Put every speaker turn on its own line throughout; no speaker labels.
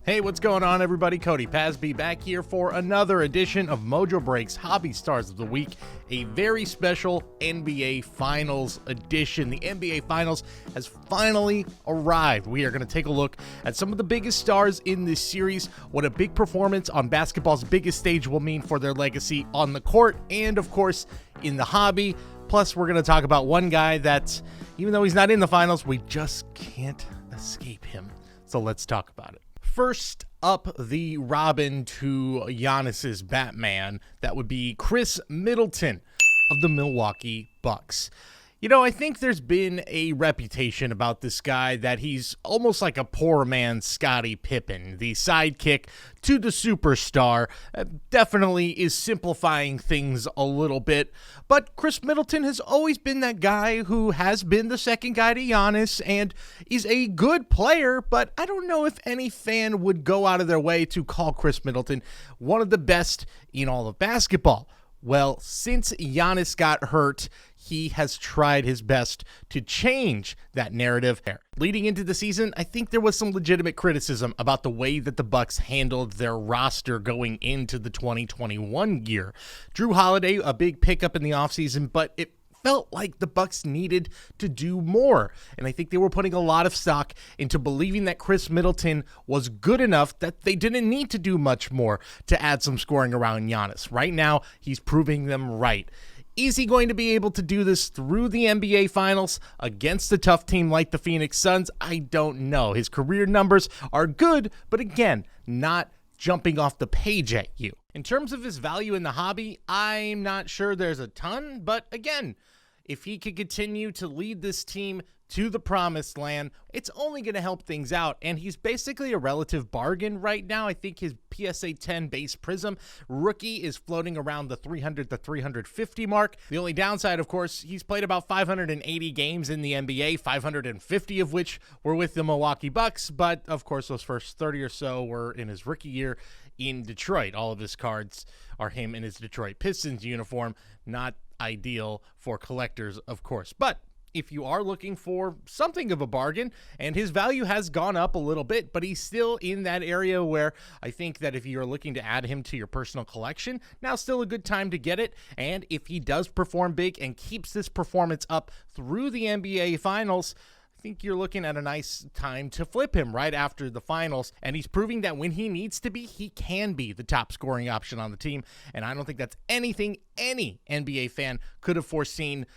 Hey, what's going on, everybody? Cody Pasby back here for another edition of Mojobreak's Hobby Stars of the Week, a very special NBA Finals edition. The NBA Finals has finally arrived. We are going to take a look at some of the biggest stars in this series, what a big performance on basketball's biggest stage will mean for their legacy on the court, and of course, in the hobby. Plus, we're going to talk about one guy that, even though he's not in the finals, we just can't escape him. So let's talk about it. First up, the Robin to Giannis's Batman. That would be Khris Middleton of the Milwaukee Bucks. You know, I think there's been a reputation about this guy that he's almost like a poor man's Scottie Pippen, the sidekick to the superstar. Definitely is simplifying things a little bit, but Khris Middleton has always been that guy who has been the second guy to Giannis and is a good player, but I don't know if any fan would go out of their way to call Khris Middleton one of the best in all of basketball. Well, since Giannis got hurt, he has tried his best to change that narrative. Leading into the season, I think there was some legitimate criticism about the way that the Bucks handled their roster going into the 2021 year. Jrue Holiday, a big pickup in the offseason, but it felt like the Bucks needed to do more, and I think they were putting a lot of stock into believing that Khris Middleton was good enough that they didn't need to do much more to add some scoring around Giannis. Right now, he's proving them right. Is he going to be able to do this through the NBA Finals against a tough team like the Phoenix Suns? I don't know. His career numbers are good, but again, not jumping off the page at you. In terms of his value in the hobby, I'm not sure there's a ton, but again, if he could continue to lead this team to the promised land, it's only going to help things out, and he's basically a relative bargain right now. I think his PSA 10 base Prism rookie is floating around the 300 to 350 mark. The only downside, of course, he's played about 580 games in the NBA, 550 of which were with the Milwaukee Bucks, but of course those first 30 or so were in his rookie year in Detroit. All of his cards are him in his Detroit Pistons uniform. Not ideal for collectors, of course, but if you are looking for something of a bargain, and his value has gone up a little bit, but he's still in that area where I think that if you're looking to add him to your personal collection, now's still a good time to get it. And if he does perform big and keeps this performance up through the NBA Finals, I think you're looking at a nice time to flip him right after the finals, and he's proving that when he needs to be, he can be the top scoring option on the team, and I don't think that's anything any NBA fan could have foreseen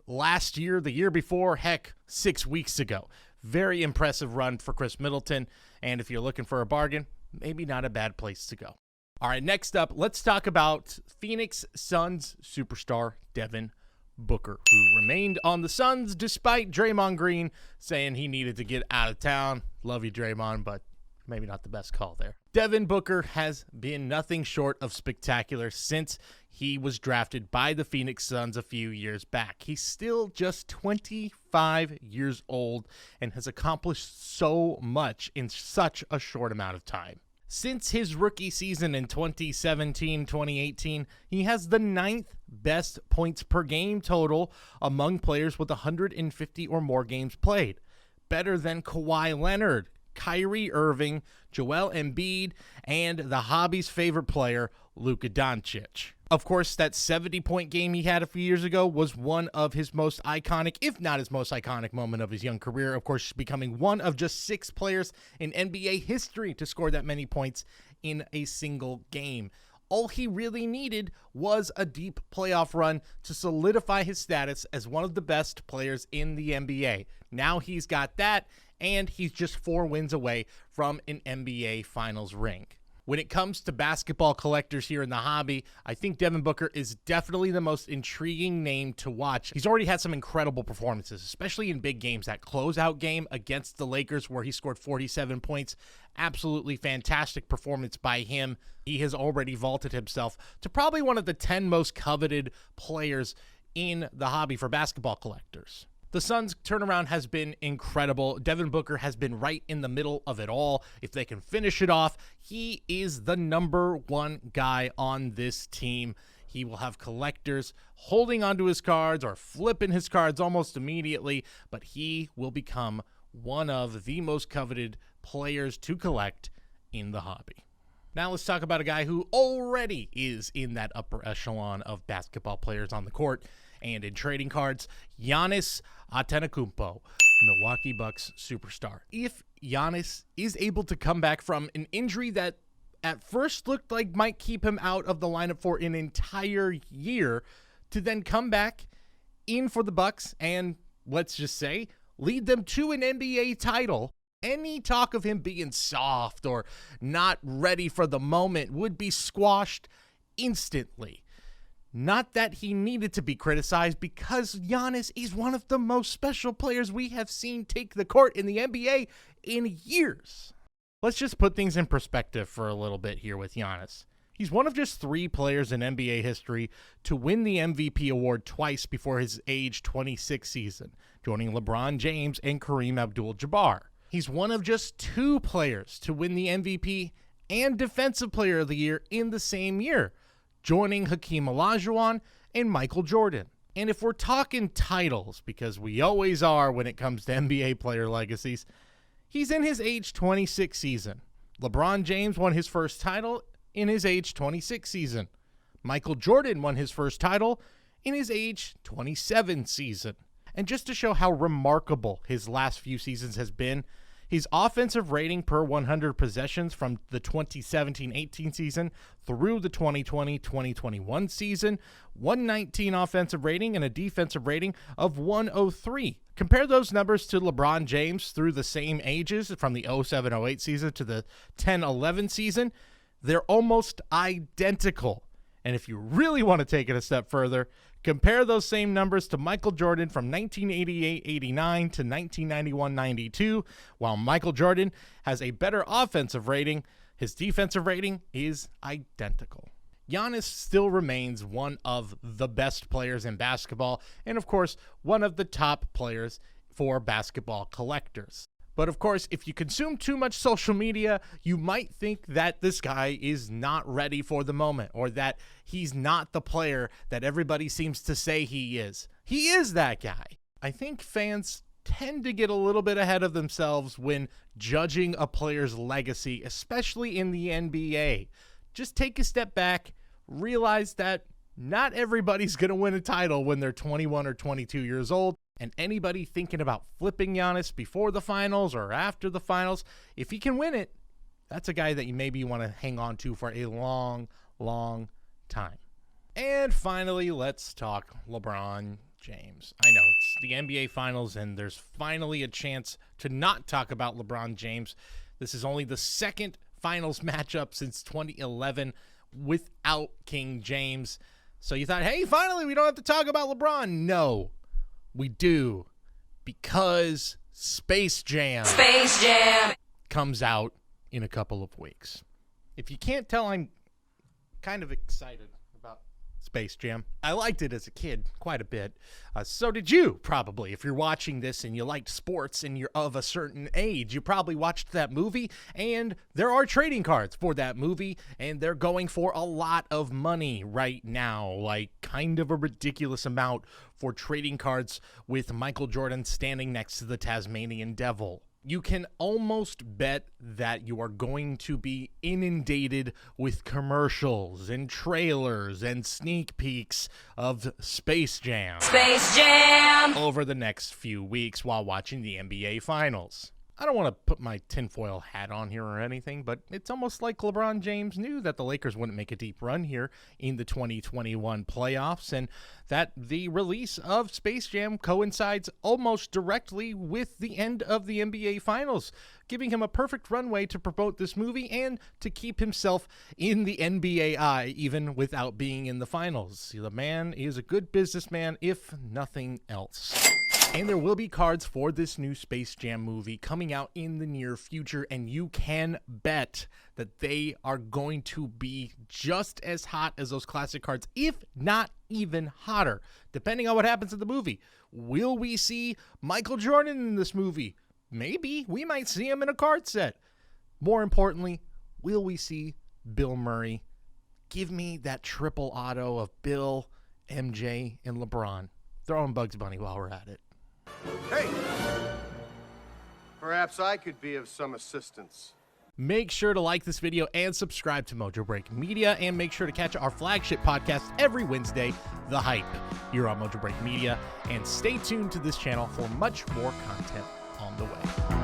last year, the year before, heck, 6 weeks ago. Very impressive run for Khris Middleton, and if you're looking for a bargain, maybe not a bad place to go. All right, next up, let's talk about Phoenix Suns superstar Devin Booker, who remained on the Suns despite Draymond Green saying he needed to get out of town. Love you, Draymond, but maybe not the best call there. Devin Booker has been nothing short of spectacular since he was drafted by the Phoenix Suns a few years back. He's still just 25 years old and has accomplished so much in such a short amount of time. Since his rookie season in 2017-2018, he has the 9th best points per game total among players with 150 or more games played. Better than Kawhi Leonard, Kyrie Irving, Joel Embiid, and the hobby's favorite player, Luka Doncic. Of course, that 70-point game he had a few years ago was one of his most iconic, if not his most iconic moment of his young career. Of course, becoming one of just 6 players in NBA history to score that many points in a single game. All he really needed was a deep playoff run to solidify his status as one of the best players in the NBA. Now he's got that, and he's just 4 wins away from an NBA Finals ring. When it comes to basketball collectors here in the hobby, I think Devin Booker is definitely the most intriguing name to watch. He's already had some incredible performances, especially in big games. That closeout game against the Lakers where he scored 47 points, absolutely fantastic performance by him. He has already vaulted himself to probably one of the 10 most coveted players in the hobby for basketball collectors. The Suns' turnaround has been incredible. Devin Booker has been right in the middle of it all. If they can finish it off, he is the number 1 guy on this team. He will have collectors holding onto his cards or flipping his cards almost immediately, but he will become one of the most coveted players to collect in the hobby. Now let's talk about a guy who already is in that upper echelon of basketball players on the court and in trading cards, Giannis Antetokounmpo, Milwaukee Bucks superstar. If Giannis is able to come back from an injury that at first looked like might keep him out of the lineup for an entire year, to then come back in for the Bucks and, let's just say, lead them to an NBA title, any talk of him being soft or not ready for the moment would be squashed instantly. Not that he needed to be criticized, because Giannis is one of the most special players we have seen take the court in the NBA in years. Let's just put things in perspective for a little bit here with Giannis. He's one of just 3 players in NBA history to win the MVP award twice before his age 26 season, joining LeBron James and Kareem Abdul-Jabbar. He's one of just 2 players to win the MVP and Defensive Player of the Year in the same year, joining Hakeem Olajuwon and Michael Jordan. And if we're talking titles, because we always are when it comes to NBA player legacies, he's in his age 26 season. LeBron James won his first title in his age 26 season. Michael Jordan won his first title in his age 27 season. And just to show how remarkable his last few seasons has been, his offensive rating per 100 possessions from the 2017-18 season through the 2020-2021 season, 119 offensive rating and a defensive rating of 103. Compare those numbers to LeBron James through the same ages from the 07-08 season to the 10-11 season. They're almost identical. And if you really want to take it a step further, compare those same numbers to Michael Jordan from 1988-89 to 1991-92. While Michael Jordan has a better offensive rating, his defensive rating is identical. Giannis still remains one of the best players in basketball, and of course, one of the top players for basketball collectors. But of course, if you consume too much social media, you might think that this guy is not ready for the moment, or that he's not the player that everybody seems to say he is. He is that guy. I think fans tend to get a little bit ahead of themselves when judging a player's legacy, especially in the NBA. Just take a step back, realize that not everybody's going to win a title when they're 21 or 22 years old. And anybody thinking about flipping Giannis before the finals or after the finals, if he can win it, that's a guy that you maybe want to hang on to for a long, long time. And finally, let's talk LeBron James. I know it's the NBA Finals, and there's finally a chance to not talk about LeBron James. This is only the second finals matchup since 2011 without King James. So you thought, hey, finally, we don't have to talk about LeBron. No. We do, because Space Jam comes out in a couple of weeks. If you can't tell, I'm kind of excited about Space Jam. I liked it as a kid quite a bit. So did you, probably. If you're watching this and you liked sports and you're of a certain age, you probably watched that movie, and there are trading cards for that movie, and they're going for a lot of money right now, like kind of a ridiculous amount for trading cards with Michael Jordan standing next to the Tasmanian Devil. You can almost bet that you are going to be inundated with commercials and trailers and sneak peeks of Space Jam over the next few weeks while watching the NBA Finals. I don't want to put my tinfoil hat on here or anything, but it's almost like LeBron James knew that the Lakers wouldn't make a deep run here in the 2021 playoffs, and that the release of Space Jam coincides almost directly with the end of the NBA Finals, giving him a perfect runway to promote this movie and to keep himself in the NBA eye, even without being in the finals. The man is a good businessman, if nothing else. And there will be cards for this new Space Jam movie coming out in the near future, and you can bet that they are going to be just as hot as those classic cards, if not even hotter, depending on what happens in the movie. Will we see Michael Jordan in this movie? Maybe. We might see him in a card set. More importantly, will we see Bill Murray? Give me that triple auto of Bill, MJ, and LeBron. Throw in Bugs Bunny while we're at it.
Hey, perhaps I could be of some assistance.
Make sure to like this video and subscribe to Mojobreak Media, and make sure to catch our flagship podcast every Wednesday, The Hype, here on Mojobreak Media, and stay tuned to this channel for much more content on the way.